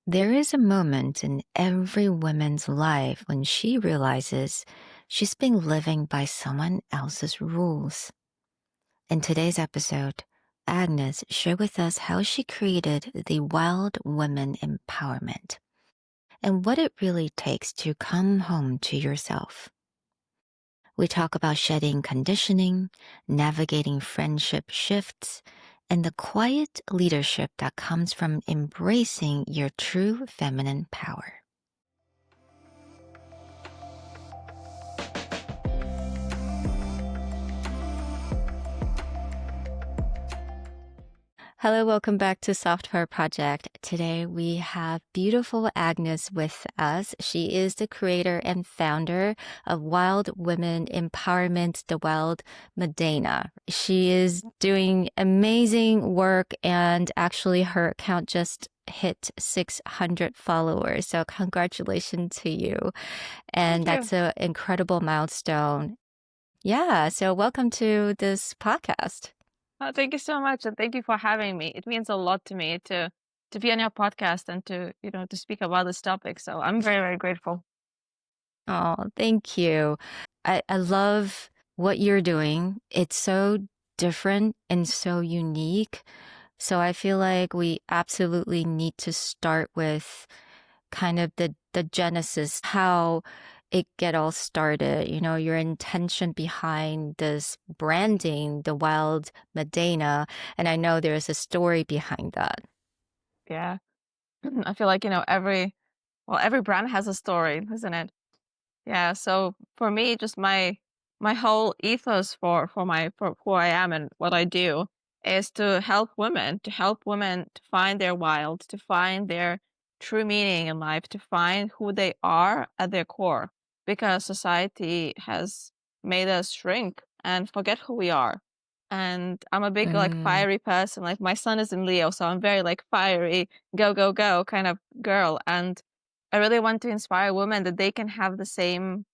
There is a moment in every woman's life when she realizes she's been living by someone else's rules. In today's episode, Agnes shared with us how she created the Wild Women Empowerment and what it really takes to come home to yourself. We talk about shedding conditioning, navigating friendship shifts, and the quiet leadership that comes from embracing your true feminine power. Hello, welcome back to Software Project. Today we have beautiful Agnes with us. She is the creator and founder of Wild Women Empowerment, the Wild Medeina. She is doing amazing work, and actually her account just hit 600 followers. So congratulations to you. And Thank you. that's an incredible milestone. Yeah, so welcome to this podcast. Thank you so much, and thank you for having me. It means a lot to me to be on your podcast and to speak about this topic. So I'm very, very grateful. Oh, thank you. I love what you're doing. It's so different and so unique. So I feel like we absolutely need to start with kind of the genesis, how it get all started, your intention behind this branding, the Wild Medina. And I know there's a story behind that. Yeah, I feel like every brand has a story, isn't it? Yeah. So for me, just my whole ethos for who I am and what I do is to help women to find their wild, to find their true meaning in life, to find who they are at their core, because society has made us shrink and forget who we are. And I'm a big like Mm, fiery person. Like my son is in Leo, so I'm very like fiery, go go go kind of girl. And I really want to inspire women that they can have the same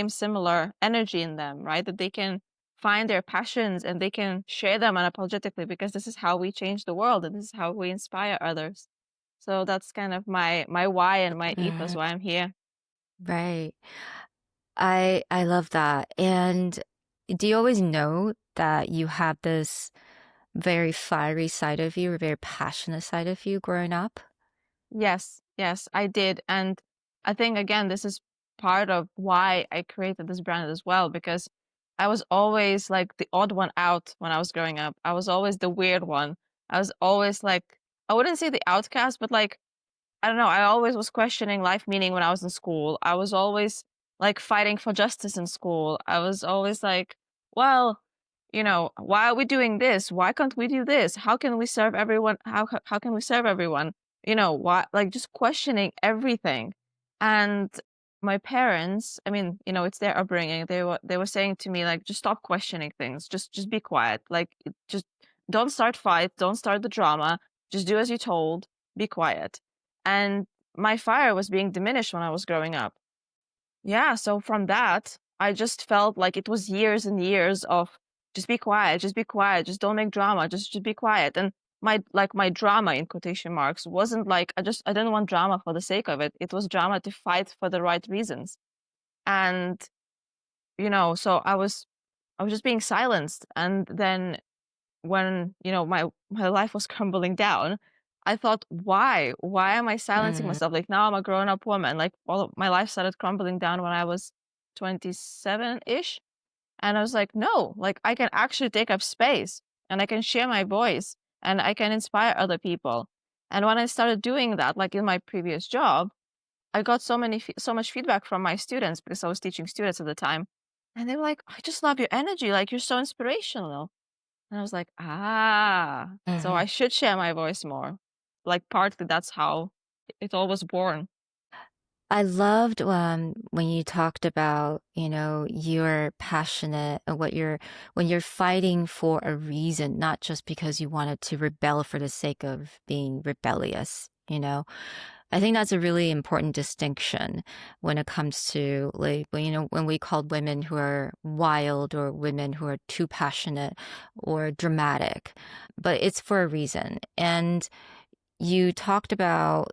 similar energy in them, right? That they can find their passions and they can share them unapologetically, because this is how we change the world and this is how we inspire others. So that's kind of my why and my ethos mm, why I'm here. right. I love that. And do you always know that you have this very fiery side of you or very passionate side of you growing up? Yes, yes, I did. And I think again, this is part of why I created this brand as well, because I was always like the odd one out when I was growing up. I was always the weird one. I was always like, I wouldn't say the outcast, but like, I don't know, I always was questioning life meaning when I was in school. I was always like fighting for justice in school. I was always like, well, why are we doing this? Why can't we do this? How can we serve everyone? How can we serve everyone? Why, like, just questioning everything. And my parents, I mean, it's their upbringing. They were saying to me like, just stop questioning things. Just be quiet. Like, just don't start fights. Don't start the drama. Just do as you're told. Be quiet. And my fire was being diminished when I was growing up. Yeah, so from that, I just felt like it was years and years of just be quiet, just don't make drama, just be quiet. And my drama in quotation marks wasn't like I didn't want drama for the sake of it. It was drama to fight for the right reasons. And so I was just being silenced. And then when my life was crumbling down, I thought, why am I silencing Mm, myself? Like, now I'm a grown-up woman. Like, all of my life started crumbling down when I was 27-ish, and I was like, no, like, I can actually take up space and I can share my voice and I can inspire other people. And when I started doing that, like in my previous job, I got so much feedback from my students, because I was teaching students at the time, and they were like, I just love your energy, like, you're so inspirational. And I was like, "Ah, so mhm. I should share my voice more." Like, partly that's how it all was born. I loved when you talked about, you're passionate and when you're fighting for a reason, not just because you wanted to rebel for the sake of being rebellious. I think that's a really important distinction when it comes to like, when we call women who are wild or women who are too passionate or dramatic, but it's for a reason. And you talked about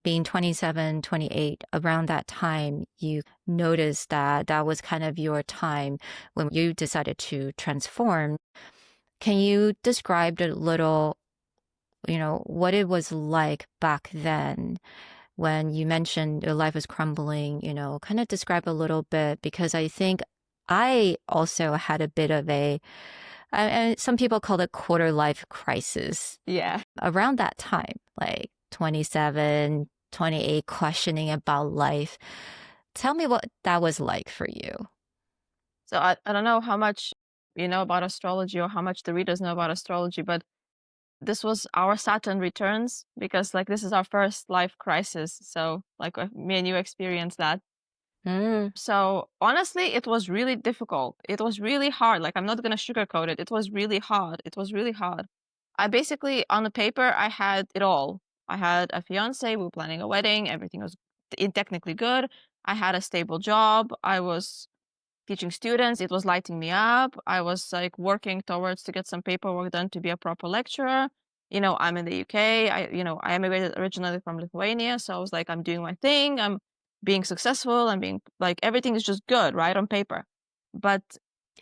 being 27, 28, around that time, you noticed that that was kind of your time when you decided to transform. Can you describe a little, what it was like back then when you mentioned your life was crumbling, kind of describe a little bit because I think I also had a bit of some people call it quarter life crisis Yeah. around that time, like 27, 28, questioning about life. Tell me what that was like for you. So I don't know how much you know about astrology or how much the readers know about astrology, but this was our Saturn returns because like this is our first life crisis. So like me and you experienced that. Mm, So honestly, it was really difficult. It was really hard. Like I'm not gonna sugarcoat it. It was really hard. It was really hard. I basically on the paper I had it all. I had a fiance. We were planning a wedding. Everything was technically good. I had a stable job. I was teaching students. It was lighting me up. I was like working towards to get some paperwork done to be a proper lecturer. I'm in the UK. I immigrated originally from Lithuania. So I was like, I'm doing my thing. I'm being successful. I'm being like, everything is just good, right? On paper. But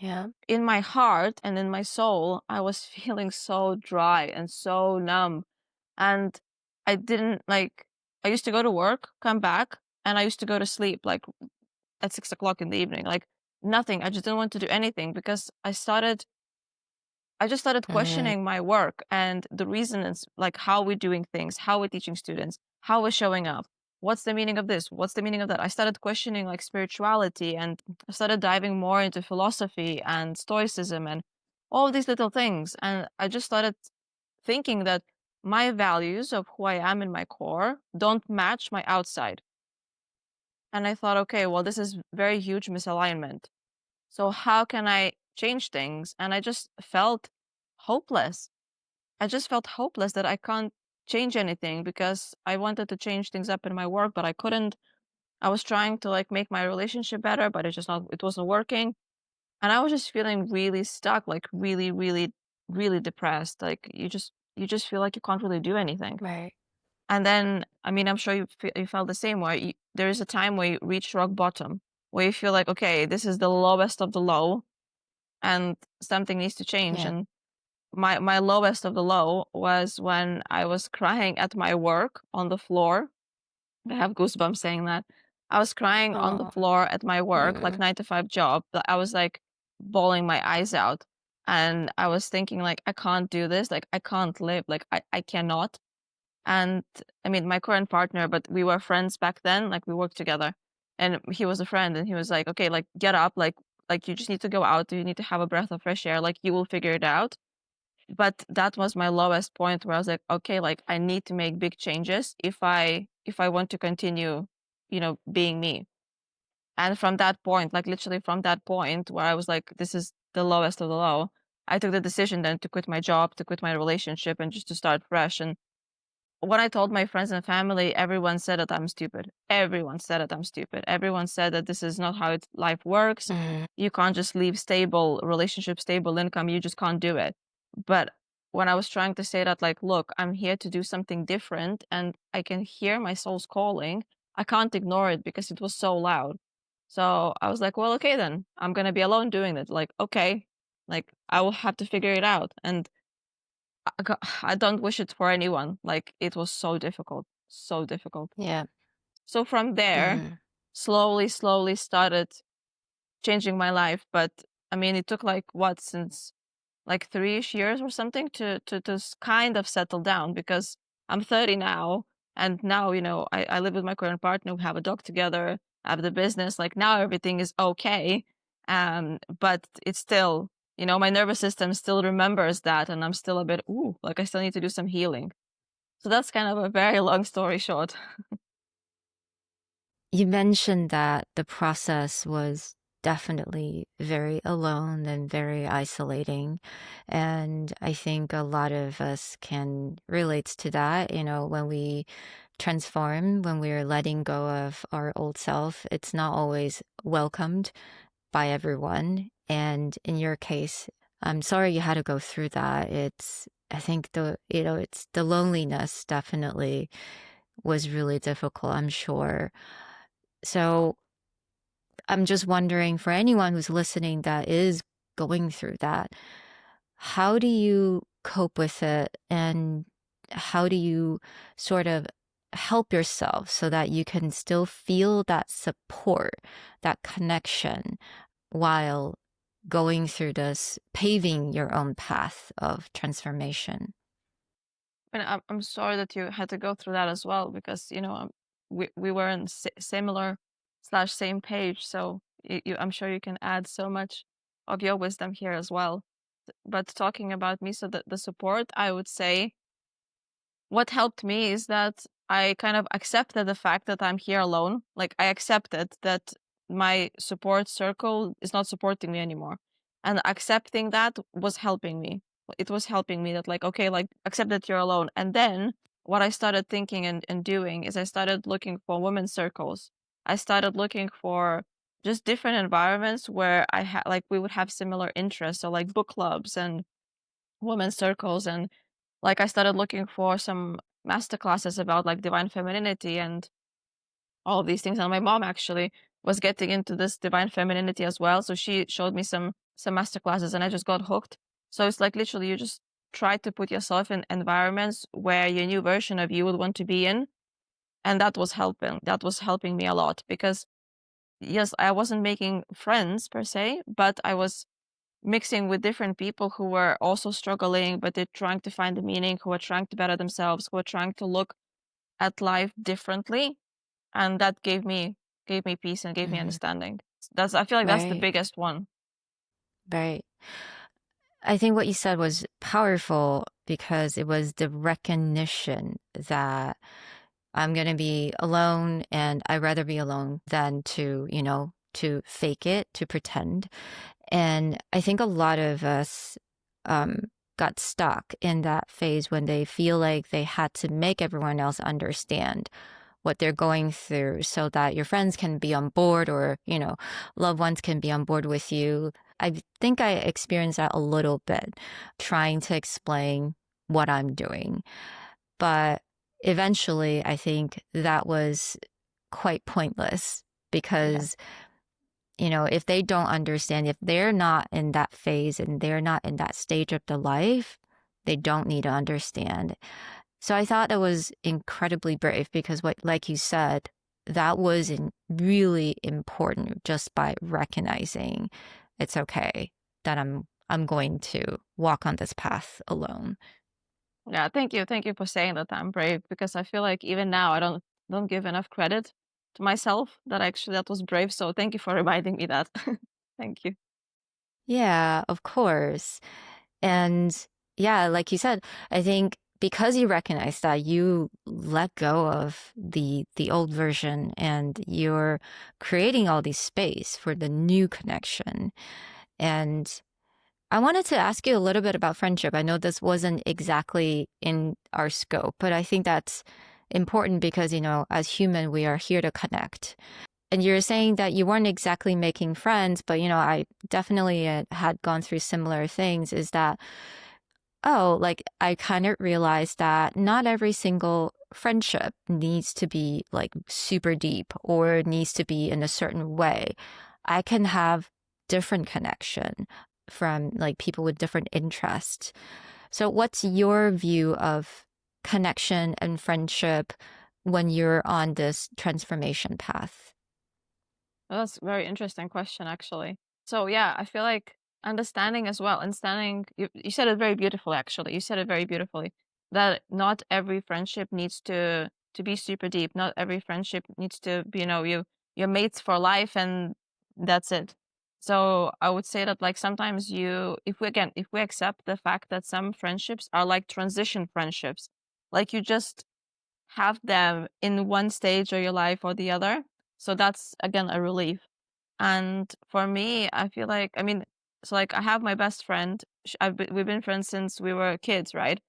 yeah. in my heart and in my soul, I was feeling so dry and so numb. And I didn't like, I used to go to work, come back, and I used to go to sleep like at 6 o'clock in the evening. Like nothing. I just didn't want to do anything because I just started Mm, questioning my work and the reasons, like how we're doing things, how we're teaching students, how we're showing up. What's the meaning of this? What's the meaning of that? I started questioning like spirituality and I started diving more into philosophy and stoicism and all of these little things. And I just started thinking that my values of who I am in my core don't match my outside. And I thought, okay, well, this is very huge misalignment. So how can I change things? And I just felt hopeless. I just felt hopeless that I can't change anything because I wanted to change things up in my work, but I couldn't. I was trying to like make my relationship better, but it wasn't working. And I was just feeling really stuck, like really, really, really depressed. Like you just feel like you can't really do anything. right. And then, I mean, I'm sure you felt the same way. There is a time where you reach rock bottom, where you feel like, okay, this is the lowest of the low, and something needs to change. Yeah. And my lowest of the low was when I was crying at my work on the floor. I have goosebumps saying that. I was crying on the Oh, floor at my work, like mm, 9 to 5 job. But I was like bawling my eyes out. And I was thinking like, I can't do this. Like I can't live. Like I cannot. And I mean, my current partner, but we were friends back then, like we worked together. And he was a friend and he was like, okay, like get up, like you just need to go out, you need to have a breath of fresh air, like you will figure it out. But that was my lowest point where I was like, okay, like I need to make big changes if I want to continue, being me. And from that point, like literally from that point where I was like, this is the lowest of the low, I took the decision then to quit my job, to quit my relationship and just to start fresh. And when I told my friends and family, everyone said that I'm stupid. Everyone said that I'm stupid. Everyone said that this is not how life works. mm, You can't just leave stable relationship, stable income. You just can't do it. But when I was trying to say that, like, look, I'm here to do something different and I can hear my soul's calling, I can't ignore it because it was so loud. So I was like, well, okay, then I'm going to be alone doing it. Like, okay, like I will have to figure it out. And I don't wish it for anyone. Like it was so difficult, so difficult. yeah. So from there, Mm, slowly, slowly started changing my life. But I mean, it took like what since like 3-ish years or something to kind of settle down because I'm 30 now, and now I live with my current partner. We have a dog together. I have the business. Like now everything is okay, but it's still my nervous system still remembers that, and I'm still a bit like I still need to do some healing. So that's kind of a very long story short. You mentioned that the process was definitely very alone and very isolating. And I think a lot of us can relate to that. When we transform, when we're letting go of our old self, it's not always welcomed by everyone. And in your case, I'm sorry you had to go through that. I think it's the loneliness definitely was really difficult, I'm sure. So I'm just wondering for anyone who's listening that is going through that, how do you cope with it? And how do you sort of help yourself so that you can still feel that support, that connection while going through this, paving your own path of transformation? And I'm sorry that you had to go through that as well because, we were in similar slash same page. So I'm sure you can add so much of your wisdom here as well. But talking about me, so the support, I would say what helped me is that I kind of accepted the fact that I'm here alone. Like I accepted that my support circle is not supporting me anymore. And accepting that was helping me. It was helping me that like, okay, like accept that you're alone. And then what I started thinking and doing is I started looking for women's circles. I started looking for just different environments where I had like we would have similar interests. So like book clubs and women's circles and like I started looking for some master classes about like divine femininity and all of these things. And my mom actually was getting into this divine femininity as well. So she showed me some master classes and I just got hooked. So it's like literally you just try to put yourself in environments where your new version of you would want to be in. And that was helping. That was helping me a lot because yes, I wasn't making friends per se, but I was mixing with different people who were also struggling, but they're trying to find the meaning, who are trying to better themselves, who are trying to look at life differently. And that gave me peace and gave me Mhm. understanding. That's I feel like that's the Right, biggest one. right. I think what you said was powerful because it was the recognition that I'm going to be alone and I'd rather be alone than to, to fake it, to pretend. And I think a lot of us um, got stuck in that phase when they feel like they had to make everyone else understand what they're going through so that your friends can be on board or, loved ones can be on board with you. I think I experienced that a little bit, trying to explain what I'm doing. But eventually, I think that was quite pointless Yeah. because, if they don't understand, if they're not in that phase and they're not in that stage of the life, they don't need to understand. So I thought that was incredibly brave because like you said, that was really important just by recognizing it's okay that I'm going to walk on this path alone. Yeah, thank you. Thank you for saying that I'm brave because I feel like even now I don't give enough credit to myself that actually that was brave. So thank you for reminding me that. Thank you. Yeah, of course. And yeah, like you said, I think because you recognize that you let go of the old version and you're creating all these space for the new connection. And I wanted to ask you a little bit about friendship. I know this wasn't exactly in our scope, but I think that's important because, as human, we are here to connect. And you're saying that you weren't exactly making friends, but, I definitely had gone through similar things. Is that, oh, like I kind of realized that not every single friendship needs to be like super deep or needs to be in a certain way. I can have different connection from like people with different interests. So what's your view of connection and friendship when you're on this transformation path? Well, that's a very interesting question, actually. So yeah, I feel like understanding as well, understanding you said it very beautifully, actually. You said it very beautifully that not every friendship needs to be super deep. Not every friendship needs to be, your mates for life and that's it. So I would say that like sometimes if we accept the fact that some friendships are like transition friendships, like you just have them in one stage of your life or the other. So that's again a relief. And for me, I feel like I mean, so like I have my best friend. We've been friends since we were kids, right?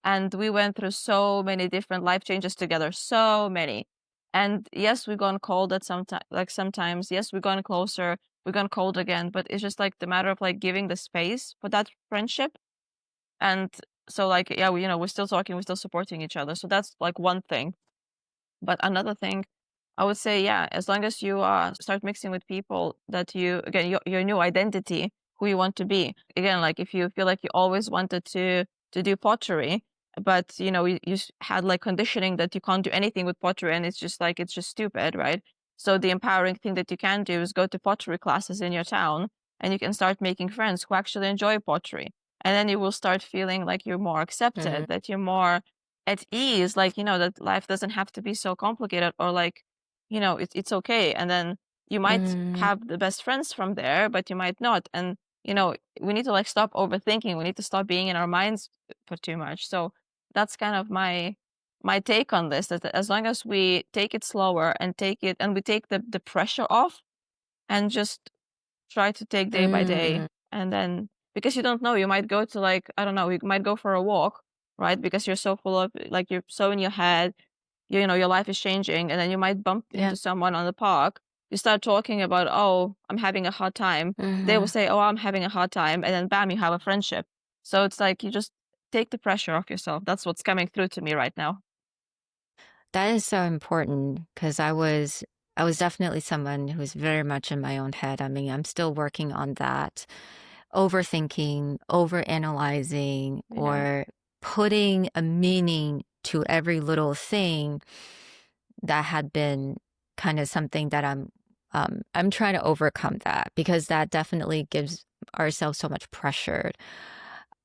And we went through so many different life changes together, so many. And yes, we've gone cold at some time, like sometimes. Yes, we've gone closer, we've gone cold again. But it's just like the matter of like giving the space for that friendship. And so like yeah, we're still talking, we're still supporting each other. So that's like one thing. But another thing, I would say, yeah, as long as you start mixing with people that you, again, your new identity, who you want to be. Again, like if you feel like you always wanted to do pottery, but you had like conditioning that you can't do anything with pottery, and it's just like it's just stupid, right? So the empowering thing that you can do is go to pottery classes in your town, and you can start making friends who actually enjoy pottery, and then you will start feeling like you're more Mm, accepted, that you're more at ease, like that life doesn't have to be so complicated, or like it's okay. And then you might mm, have the best friends from there, but you might not. And we need to like stop overthinking. We need to stop being in our minds for too much. So that's kind of my take on this, that as long as we take it slower and we take the pressure off, and just try to take day by day. mm. And then, because you don't know, you might go to, like, I don't know, you might go for a walk, right? Because you're so full of, like, you're so in your head, your life is changing, and then you might bump Yeah. into someone on the park. You start talking about, oh, I'm having a hard time. They will Mhm. say, oh, I'm having a hard time. And then bam, you have a friendship. So it's like you just take the pressure off yourself. That's what's coming through to me right now. That is so important because I was definitely someone who was very much in my own head. I mean, I'm still working on that. Overthinking, overanalyzing, Yeah. or putting a meaning to every little thing that had been kind of something that I'm trying to overcome that because that definitely gives ourselves so much pressure.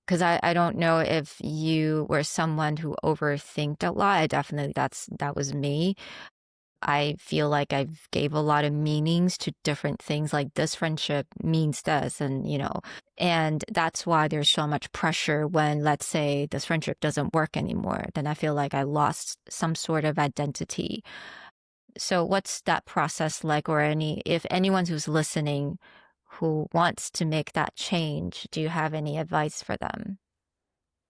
Because I don't know if you were someone who overthinked a lot. I definitely that was me. I feel like I gave a lot of meanings to different things, like this friendship means this, and that's why there's so much pressure when, let's say, this friendship doesn't work anymore. Then I feel like I lost some sort of identity. So, what's that process like, or if anyone who's listening who wants to make that change, do you have any advice for them?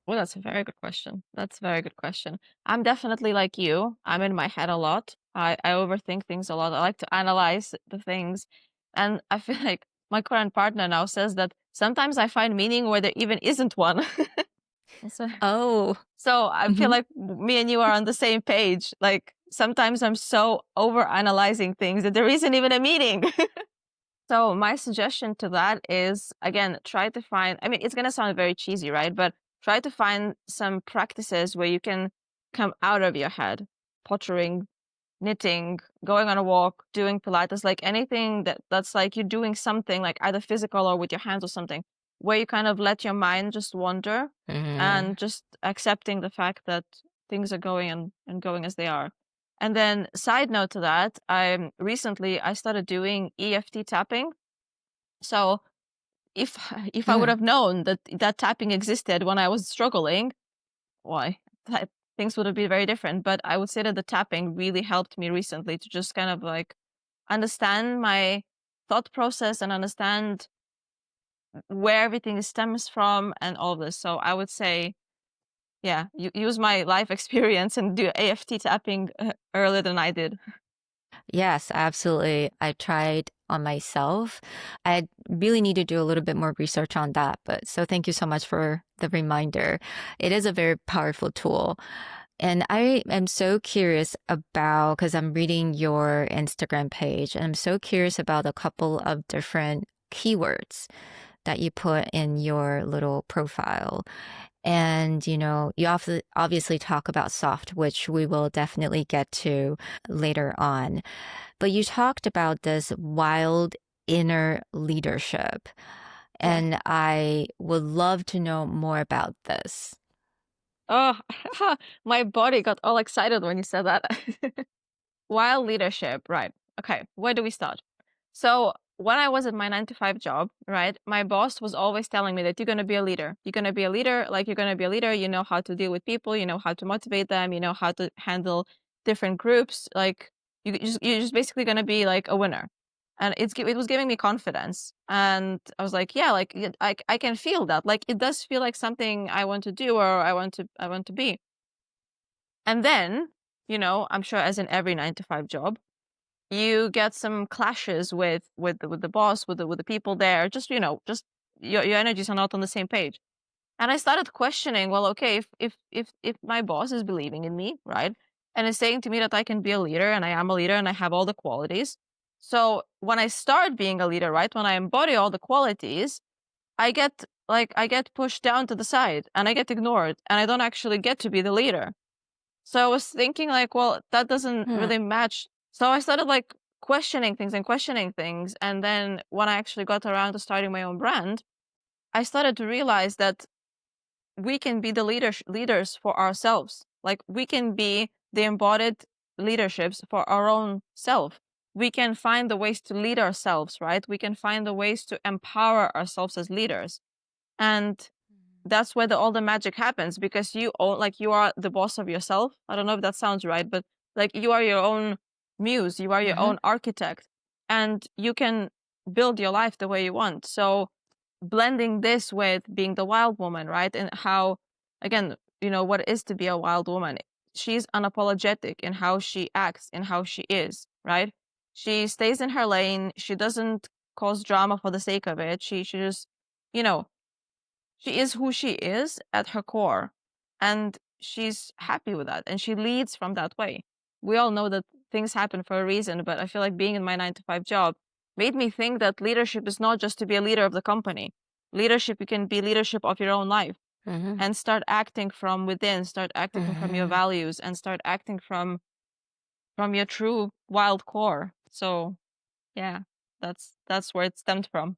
Well, that's a very good question. That's a very good question. I'm definitely like you. I'm in my head a lot. I overthink things a lot. I like to analyze the things. And I feel like my current partner now says that sometimes I find meaning where there even isn't one. so, Oh, so I feel hmm like me and you are on the same page. Like sometimes I'm so over analyzing things that there isn't even a meaning. So my suggestion to that is, again, try to find, I mean, it's going to sound very cheesy, right? But try to find some practices where you can come out of your head. Pottering, knitting, going on a walk, doing Pilates, like anything that's like you're doing something like either physical or with your hands or something, where you kind of let your mind just wander, hmm and just accepting the fact that things are going and going as they are. And then side note to that, I started doing EFT tapping. So if if I would have known that that tapping existed when I was struggling, why that, things would have been very different. But I would say that the tapping really helped me recently to just kind of like understand my thought process and understand where everything stems from and all this. So I would say, yeah, you use my life experience and do AFT tapping earlier than I did. Yes, absolutely. I tried on myself. I really need to do a little bit more research on that, but so thank you so much for the reminder. It is a very powerful tool. And I am so curious about, because I'm reading your Instagram page, and I'm so curious about a couple of different keywords that you put in your little profile. And, you obviously talk about soft, which we will definitely get to later on. But you talked about this wild inner leadership, Yeah. and I would love to know more about this. Oh, my body got all excited when you said that. While leadership, right. Okay, where do we start? So, when I was at my 9 to 5 job, right, my boss was always telling me that you're going to be a leader. You're going to be a leader, like you're going to be a leader. You know how to deal with people, you know how to motivate them, you know how to handle different groups. Like, you're just basically going to be like a winner. And it was giving me confidence. And I was like, yeah, like I can feel that. Like, it does feel like something I want to do, or I want to be. And then, I'm sure as in every 9 to 5 job, you get some clashes with the boss, with the people there. Just just your energies are not on the same page. And I started questioning, well, okay, if my boss is believing in me, right? and it's saying to me that I can be a leader and I am a leader and I have all the qualities. So when I start being a leader, right, when I embody all the qualities, I get pushed down to the side and I get ignored and I don't actually get to be the leader. So I was thinking like, well, that doesn't Hmm. really match. So I started like questioning things and questioning things. And then when I actually got around to starting my own brand, I started to realize that we can be the leaders for ourselves. Like we can be the embodied leaderships for our own self. We can find the ways to lead ourselves, right? We can find the ways to empower ourselves as leaders. And that's where all the magic happens, because you own, like, you are the boss of yourself. I don't know if that sounds right, but like you are your own muse, you are your Mm-hmm. own architect, and you can build your life the way you want. So blending this with being the wild woman, right? And how, again, what it is to be a wild woman. She's unapologetic in how she acts, in how she is, right? She stays in her lane. She doesn't cause drama for the sake of it. She just, you know, she is who she is at her core, and she's happy with that, and she leads from that way. We all know that things happen for a reason, but I feel like being in my 9 to 5 job made me think that leadership is not just to be a leader of the company. Leadership, you can be leadership of your own life Mm-hmm. and start acting from within, start acting from your Mm-hmm. values, and start acting from your true wild core. So yeah, that's where it stemmed from.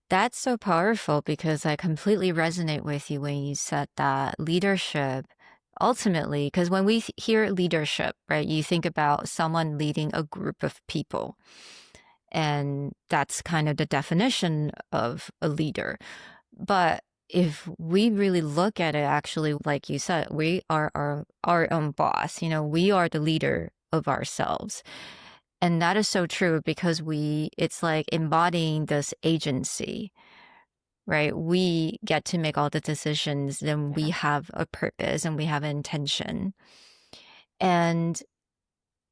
That's so powerful because I completely resonate with you when you said that leadership ultimately, because when we hear leadership, right, you think about someone leading a group of people. And that's kind of the definition of a leader. But if we really look at it, actually, like you said, we are our own boss. We are the leader of ourselves. And that is so true because it's like embodying this agency, right? We get to make all the decisions, then we Yeah. have a purpose and we have an intention. And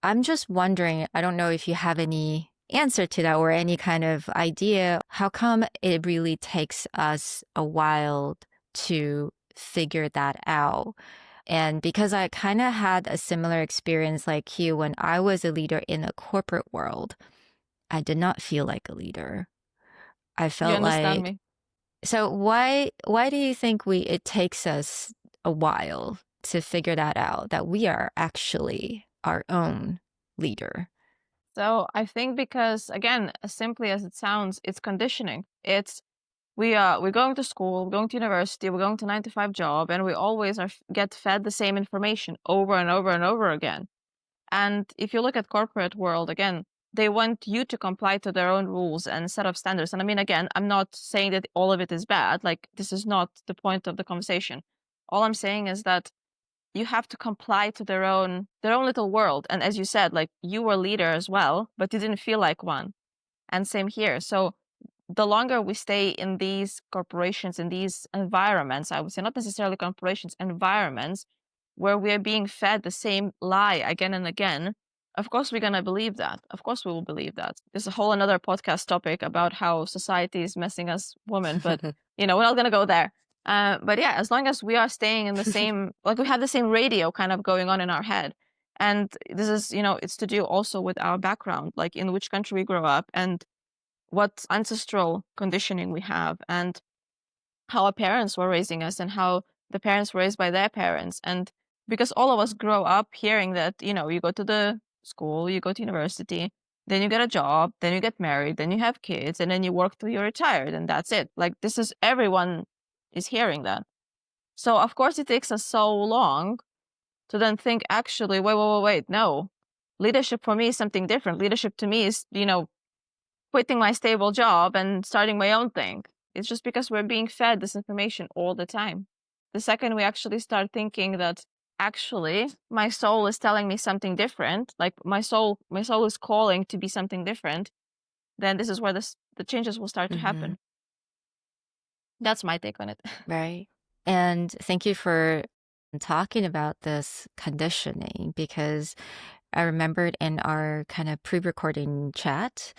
I'm just wondering, I don't know if you have any answer to that or any kind of idea. How come it really takes us a while to figure that out? And because I kind of had a similar experience like you when I was a leader in a corporate world, I did not feel like a leader. I You felt understand like, me? so why do you think it takes us a while to figure that out, that we are actually our own leader? So I think because, again, as simply as it sounds, it's conditioning. It's we're going to school, we're going to university, we're going to 9 to 5 job, and we always get fed the same information over and over and over again. And if you look at corporate world, again, they want you to comply to their own rules and set of standards. And I mean, again, I'm not saying that all of it is bad. Like, this is not the point of the conversation. All I'm saying is that you have to comply to their own little world. And as you said, like, you were a leader as well, but you didn't feel like one. And same here. So the longer we stay in these corporations, in these environments, I would say not necessarily corporations, environments where we are being fed the same lie again and again, of course we're gonna believe that. Of course we will believe that. There's a whole another podcast topic about how society is messing us women, but we're not gonna go there. But yeah, as long as we are staying in the same, like, we have the same radio kind of going on in our head. And this is, it's to do also with our background, like in which country we grow up and what ancestral conditioning we have, and how our parents were raising us, and how the parents were raised by their parents. And because all of us grow up hearing that, you go to the school, you go to university, then you get a job, then you get married, then you have kids, and then you work till you're retired, and that's it. Like, this is, everyone is hearing that. So of course it takes us so long to then think, actually, wait, no. Leadership for me is something different. Leadership to me is, quitting my stable job and starting my own thing. It's just because we're being fed this information all the time. The second we actually start thinking that, actually, my soul is telling me something different, like my soul is calling to be something different, then this is where the changes will start to Hmm. happen. That's my take on it. Right. And thank you for talking about this conditioning because I remembered in our kind of pre recording chat,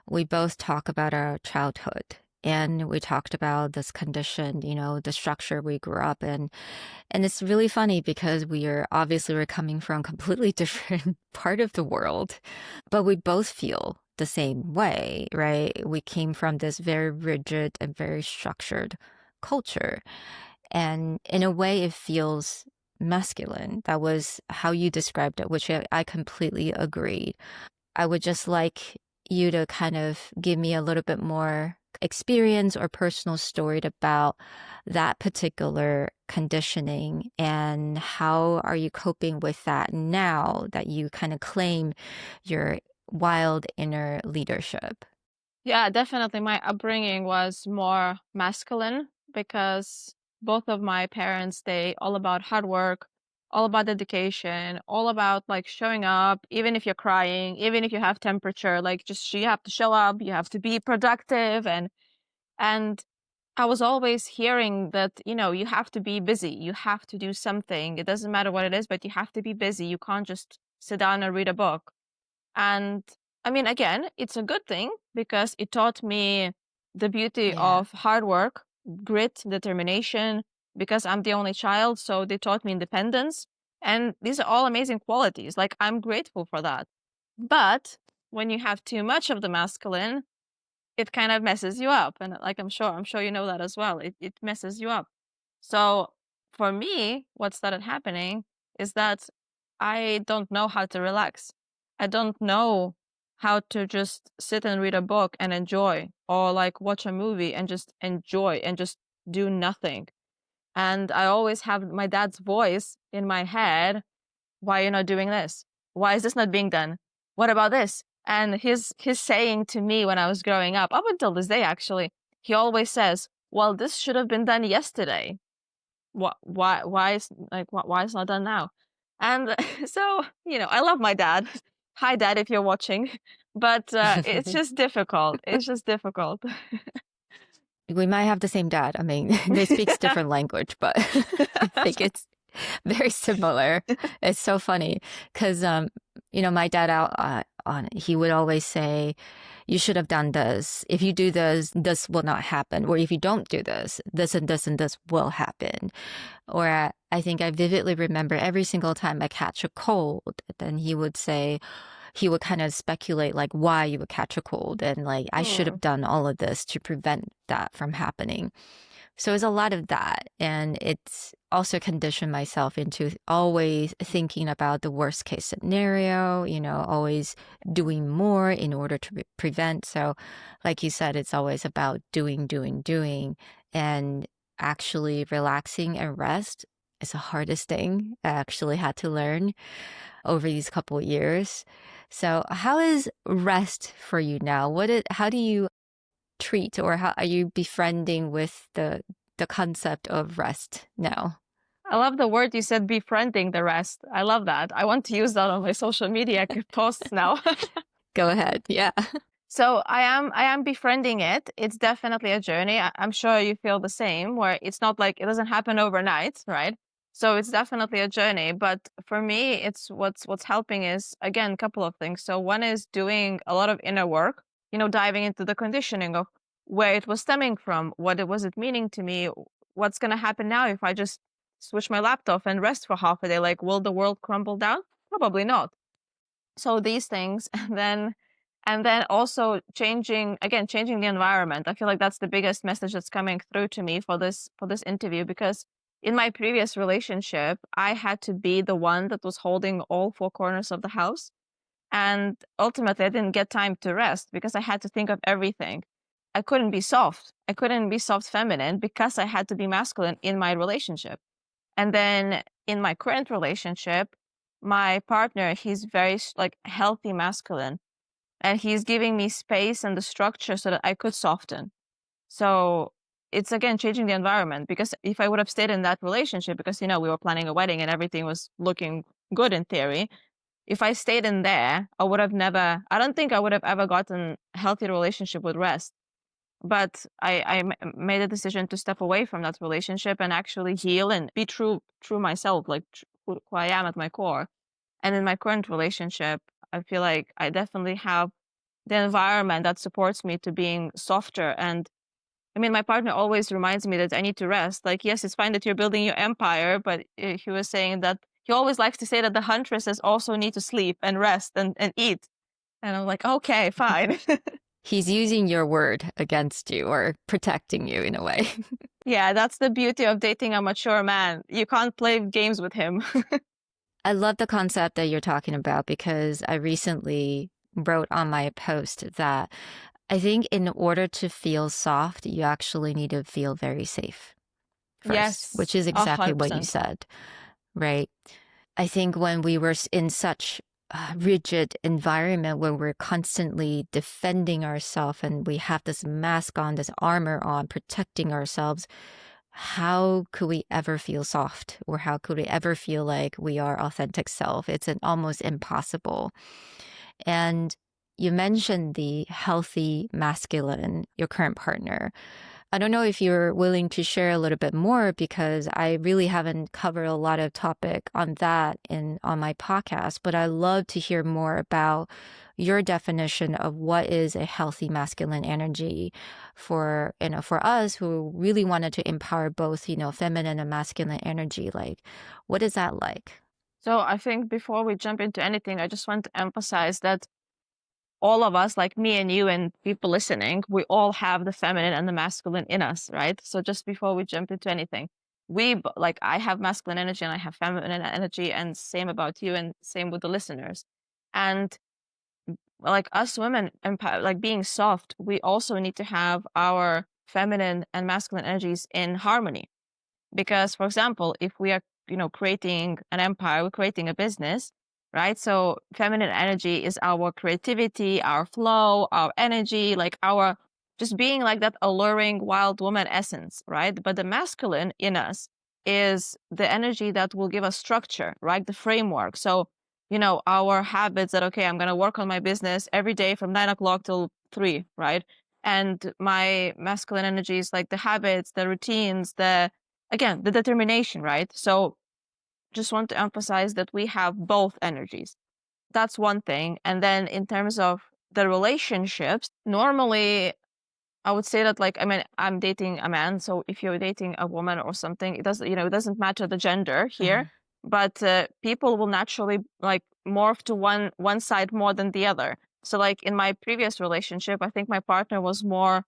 we both talk about our childhood. and we talked about this condition, the structure we grew up in. And it's really funny because we're coming from completely different part of the world, but we both feel the same way, right? We came from this very rigid and very structured culture. And in a way, it feels masculine. That was how you described it, which I completely agree. I would just like you to kind of give me a little bit more experience or personal story about that particular conditioning and how are you coping with that now that you kind of claim your wild inner leadership? Yeah, definitely. My upbringing was more masculine because both of my parents, they all about hard work, all about dedication, all about like showing up, even if you're crying, even if you have temperature, like just you have to show up, you have to be productive. And I was always hearing that, you have to be busy, you have to do something. It doesn't matter what it is, but you have to be busy. You can't just sit down and read a book. And I mean, again, it's a good thing because it taught me the beauty Yeah. of hard work, grit, determination, because I'm the only child. So they taught me independence. And these are all amazing qualities. Like, I'm grateful for that. But when you have too much of the masculine, it kind of messes you up. And like, I'm sure you know that as well. It messes you up. So for me, what started happening is that I don't know how to relax. I don't know how to just sit and read a book and enjoy, or like watch a movie and just enjoy and just do nothing. And I always have my dad's voice in my head. Why are you not doing this? Why is this not being done? What about this? And his saying to me when I was growing up until this day, actually, he always says, well, this should have been done yesterday. Why is not done now? And so, I love my dad. Hi, dad, if you're watching. But it's just difficult. It's just difficult. We might have the same dad. I mean, they speaks different language, but I think it's very similar. It's so funny because, my dad he would always say, you should have done this. If you do this, this will not happen. Or if you don't do this, this and this and this will happen. Or I think I vividly remember every single time I catch a cold, then he would kind of speculate like why you would catch a cold. And like, I should Hmm. have done all of this to prevent that from happening. So it's a lot of that. And it's also conditioned myself into always thinking about the worst case scenario, always doing more in order to prevent. So, like you said, it's always about doing, doing, doing. And actually relaxing and rest is the hardest thing I actually had to learn over these couple of years. So, how is rest for you now? How do you treat or how are you befriending with the concept of rest now? I love the word you said, befriending the rest. I love that. I want to use that on my social media posts now. Go ahead. Yeah. So I am befriending it. It's definitely a journey. I'm sure you feel the same, where it's not like it doesn't happen overnight, right? So it's definitely a journey. But for me, it's what's helping is, again, a couple of things. So one is doing a lot of inner work, diving into the conditioning of where it was stemming from, was it meaning to me, what's gonna happen now if I just switch my laptop and rest for half a day? Like, will the world crumble down? Probably not. So these things, and then also changing the environment. I feel like that's the biggest message that's coming through to me for this interview, because in my previous relationship I had to be the one that was holding all four corners of the house, and ultimately I didn't get time to rest because I had to think of everything. I couldn't be soft feminine because I had to be masculine in my relationship. And then in my current relationship, my partner, he's very like healthy masculine, and he's giving me space and the structure so that I could soften. So it's again changing the environment, because if I would have stayed in that relationship, because we were planning a wedding and everything was looking good in theory, if I stayed in there, I don't think I would have ever gotten a healthy relationship with rest. But I made a decision to step away from that relationship and actually heal and be true myself, like who I am at my core. And in my current relationship, I feel like I definitely have the environment that supports me to being softer and I mean, my partner always reminds me that I need to rest. Like, yes, it's fine that you're building your empire, but he was saying that he always likes to say that the huntresses also need to sleep and rest and eat. And I'm like, okay, fine. He's using your word against you or protecting you in a way. Yeah, that's the beauty of dating a mature man. You can't play games with him. I love the concept that you're talking about because I recently wrote on my post that I think in order to feel soft, you actually need to feel very safe first, which Yes, is exactly what you 100%. said, right? I think when we were in such a rigid environment where we're constantly defending ourselves and we have this mask on, this armor on, protecting ourselves, how could we ever feel soft or how could we ever feel like we are authentic self? It's an almost impossible. And you mentioned the healthy masculine, your current partner. I don't know if you're willing to share a little bit more because I really haven't covered a lot of topic on that in on my podcast, but I love to hear more about your definition of what is a healthy masculine energy for, for us who really wanted to empower both, feminine and masculine energy. Like, what is that like? So I think before we jump into anything, I just want to emphasize that all of us, like me and you and people listening, we all have the feminine and the masculine in us, right? So just before we jump into anything, like I have masculine energy and I have feminine energy, and same about you, and same with the listeners. And like us women, like being soft, we also need to have our feminine and masculine energies in harmony. Because, for example, if we are, creating an empire, we're creating a business, right? So feminine energy is our creativity, our flow, our energy, like our just being like that alluring wild woman essence, right? But the masculine in us is the energy that will give us structure, right? The framework. So, our habits that, okay, I'm going to work on my business every day from 9 o'clock till 3, right? And my masculine energy is like the habits, the routines, the determination, right? So just want to emphasize that we have both energies. That's one thing. And then in terms of the relationships, normally I would say that, like, I mean, I'm dating a man, so if you're dating a woman or something, it doesn't matter the gender here, Mhm. but people will naturally like morph to one side more than the other. So like in my previous relationship, I think my partner was more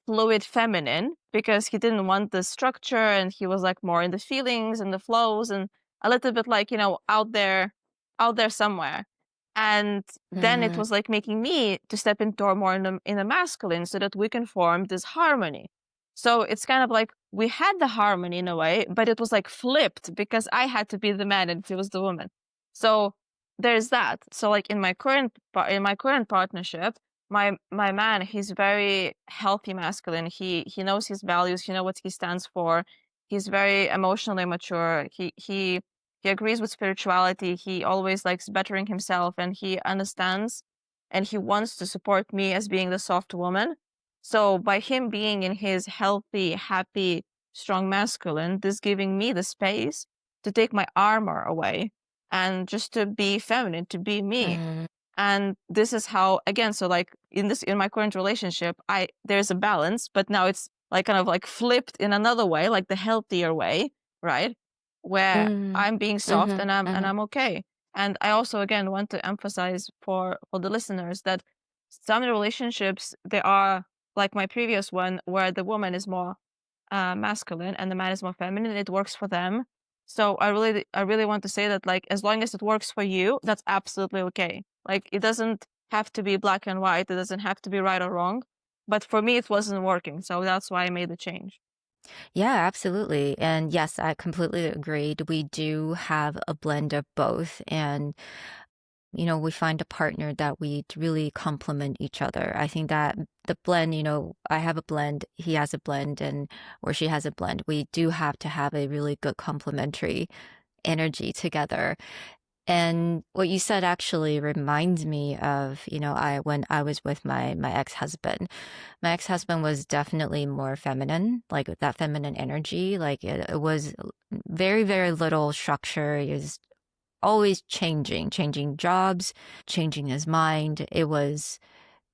fluid feminine because he didn't want the structure and he was like more in the feelings and the flows and a little bit like, out there somewhere. And then it Mhm. was like making me to step into more in the masculine so that we can form this harmony. So it's kind of like we had the harmony in a way, but it was like flipped because I had to be the man and he was the woman. So there's that. So like in my current partnership, my man, he's very healthy masculine. He knows his values, he knows what he stands for. He's very emotionally mature. He agrees with spirituality. He always likes bettering himself and he understands and he wants to support me as being the soft woman. So by him being in his healthy, happy, strong masculine, this giving me the space to take my armor away and just to be feminine, to be me. Mhm. And this is how, again, so like in my current relationship, there's a balance, but now it's like kind of like flipped in another way, like the healthier way, right? Where Mhm. I'm being soft Mhm. and I'm Mhm. okay. And I also again want to emphasize for the listeners that some relationships they are like my previous one where the woman is more masculine and the man is more feminine. It works for them. So I really want to say that, like, as long as it works for you, that's absolutely okay. Like it doesn't have to be black and white. It doesn't have to be right or wrong. But for me, it wasn't working. So that's why I made the change. Yeah, absolutely. And yes, I completely agreed. We do have a blend of both. And, we find a partner that we really complement each other. I think that the blend, I have a blend, he has a blend, or she has a blend. We do have to have a really good complementary energy together. And what you said actually reminds me of, I when I was with my ex-husband. My ex-husband was definitely more feminine, like that feminine energy. Like it was very, very little structure. He was always changing jobs, changing his mind.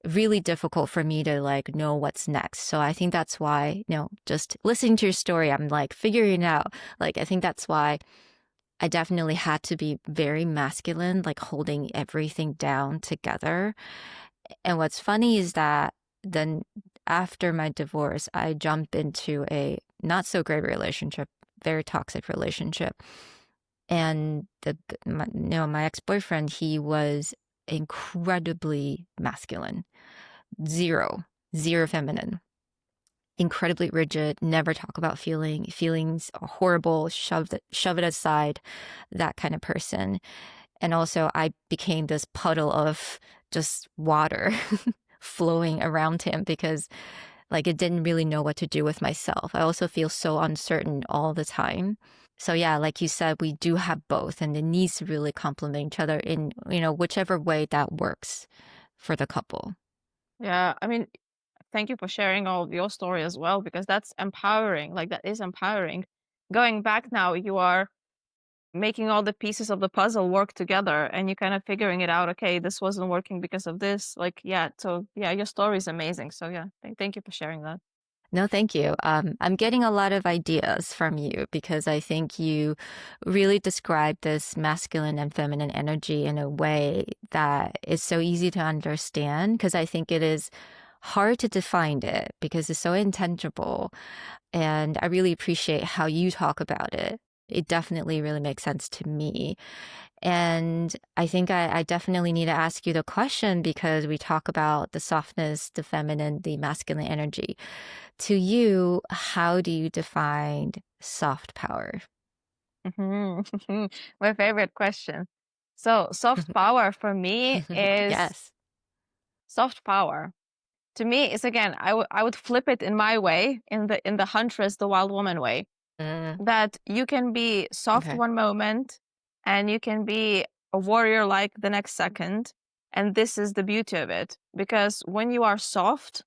really difficult for me to like know what's next. So I think that's why, just listening to your story, I'm like figuring it out. Like I think that's why I definitely had to be very masculine, like holding everything down together. And what's funny is that then after my divorce, I jumped into a not so great relationship, very toxic relationship. And my ex-boyfriend, he was incredibly masculine, zero, zero feminine, incredibly rigid, never talk about feelings are horrible, shove it aside, that kind of person. And also I became this puddle of just water flowing around him because like it didn't really know what to do with myself. I also feel so uncertain all the time. So yeah, like you said, we do have both and it needs to really complement each other in, whichever way that works for the couple. Yeah, I mean, thank you for sharing all of your story as well, because that's empowering. Like, that is empowering. Going back now, you are making all the pieces of the puzzle work together and you kind of figuring it out. Okay, this wasn't working because of this. Like, yeah, so yeah, your story is amazing. So yeah, thank you for sharing that. No, thank you. I'm getting a lot of ideas from you because I think you really describe this masculine and feminine energy in a way that is so easy to understand because I think it is hard to define it because it's so intangible. And I really appreciate how you talk about it. It definitely really makes sense to me. And I think I definitely need to ask you the question because we talk about the softness, the feminine, the masculine energy. To you, how do you define soft power? Mhm. My favorite question. So, soft power for me is Yes. soft power. To me, it's again, I would flip it in my way, in the huntress, the wild woman way, Mm, that you can be soft okay. one moment and you can be a warrior like the next second. And this is the beauty of it. Because when you're soft,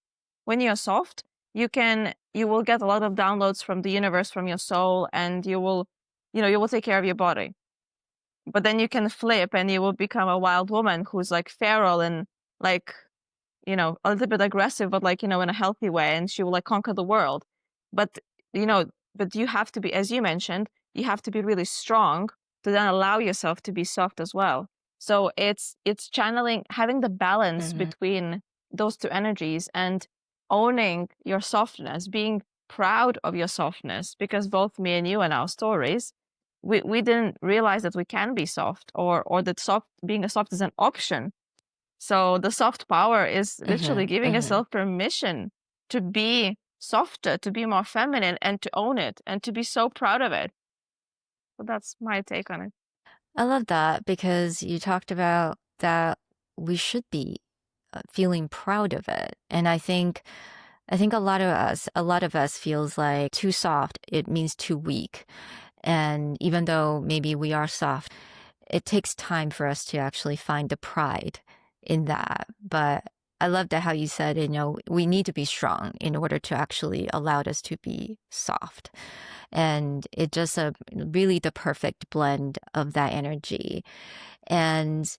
you will get a lot of downloads from the universe, from your soul, and you will take care of your body. But then you can flip and you will become a wild woman who's like feral and like a little bit aggressive, but like, in a healthy way, and she will like conquer the world. But, you know, but you have to be, as you mentioned, you have to be really strong to then allow yourself to be soft as well. So it's channeling, having the balance Hmm. between those two energies and owning your softness, being proud of your softness, because both me and you and our stories, we didn't realize that we can be soft, or that soft being a soft is an option. So the soft power is Hmm. literally giving Hmm. yourself permission to be softer, to be more feminine, and to own it, and to be so proud of it. So that's my take on it. I love that because you talked about that we should be feeling proud of it. And I think a lot of us feels like too soft, it means too weak. And even though maybe we are soft, it takes time for us to actually find the pride in that. But I love that how you said, we need to be strong in order to actually allow us to be soft. And it just a really the perfect blend of that energy. And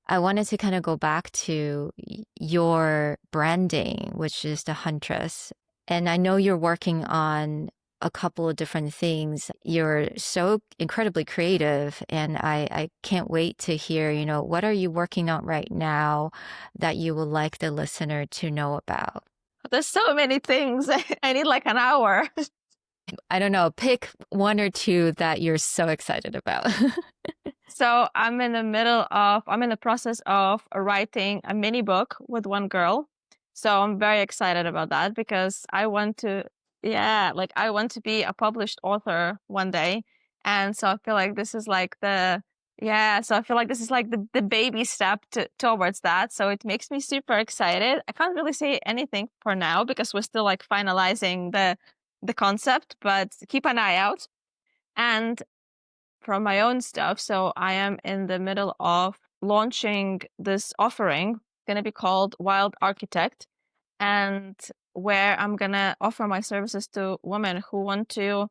I wanted to kind of go back to your branding, which is the Huntress. And I know you're working on a couple of different things. You're so incredibly creative, and I can't wait to hear, what are you working on right now that you would like the listener to know about? There's so many things. I need like an hour. I don't know, pick one or two that you're so excited about. So I'm in the process of writing a mini book with one girl. So I'm very excited about that because yeah, like I want to be a published author one day. And so I feel like this is like the baby step towards that. So it makes me super excited. I can't really say anything for now because we're still like finalizing the concept, but keep an eye out. And from my own stuff. So I am in the middle of launching this offering, going to be called Wild Architect, and where I'm going to offer my services to women who want to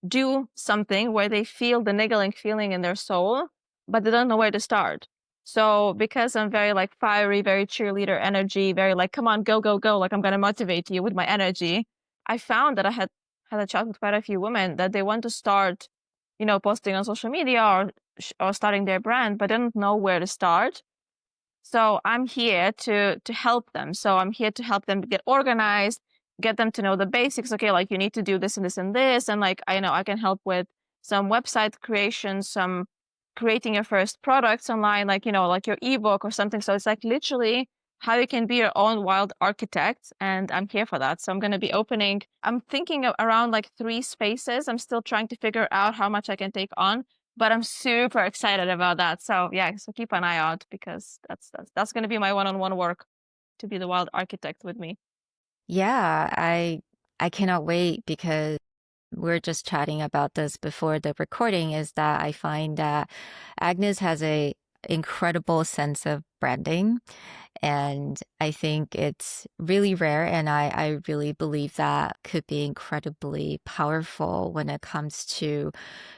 do something where they feel the niggling feeling in their soul, but they don't know where to start. So because I'm very like fiery, very cheerleader energy, very like, come on, go, go, go, like I'm gonna motivate you with my energy. I found that I had a chat with quite a few women that they want to start, posting on social media or starting their brand, but didn't know where to start. So I'm here to help them. So I'm here to help them get organized, get them to know the basics. Okay, like you need to do this and this and this, and like I know I can help with some website creation, some creating your first products online, like like your ebook or something. So it's like literally how you can be your own wild architect, and I'm here for that. So I'm going to be opening. I'm thinking of around like 3 spaces. I'm still trying to figure out how much I can take on, but I'm super excited about that. So yeah, so keep an eye out because that's going to be my one-on-one work to be the wild architect with me. Yeah, I cannot wait because we're just chatting about this before the recording is that I find that Agnes has a incredible sense of branding. And I think it's really rare. And I really believe that could be incredibly powerful when it comes to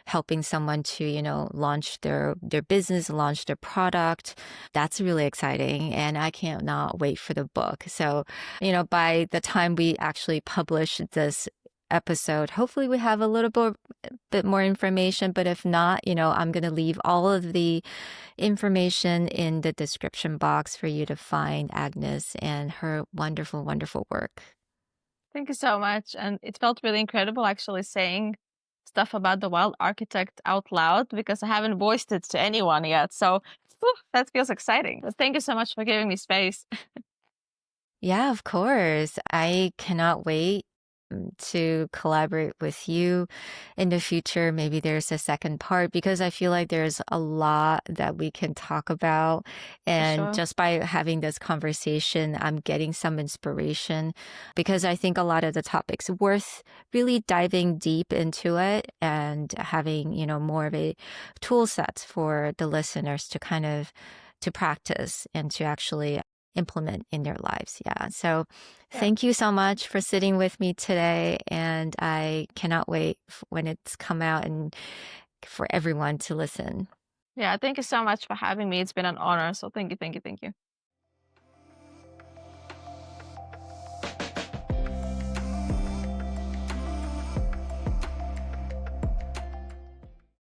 helping someone to, launch their business, launch their product. That's really exciting. And I cannot wait for the book. So, by the time we actually publish this episode, hopefully we have a little bit more information. But if not, I'm going to leave all of the information in the description box for you to find Agnes and her wonderful, wonderful work. Thank you so much. And it felt really incredible actually saying stuff about the wild architect out loud because I haven't voiced it to anyone yet. So whew, that feels exciting. But thank you so much for giving me space. Yeah, of course. I cannot wait to collaborate with you in the future. Maybe there's a second part because I feel like there's a lot that we can talk about. For And sure. just by having this conversation, I'm getting some inspiration because I think a lot of the topics worth really diving deep into it and having, more of a tool set for the listeners to kind of to practice and to actually implement in their lives. Yeah. So Yeah. thank you so much for sitting with me today. And I cannot wait when it's come out and for everyone to listen. Yeah. Thank you so much for having me. It's been an honor. So thank you, thank you, thank you.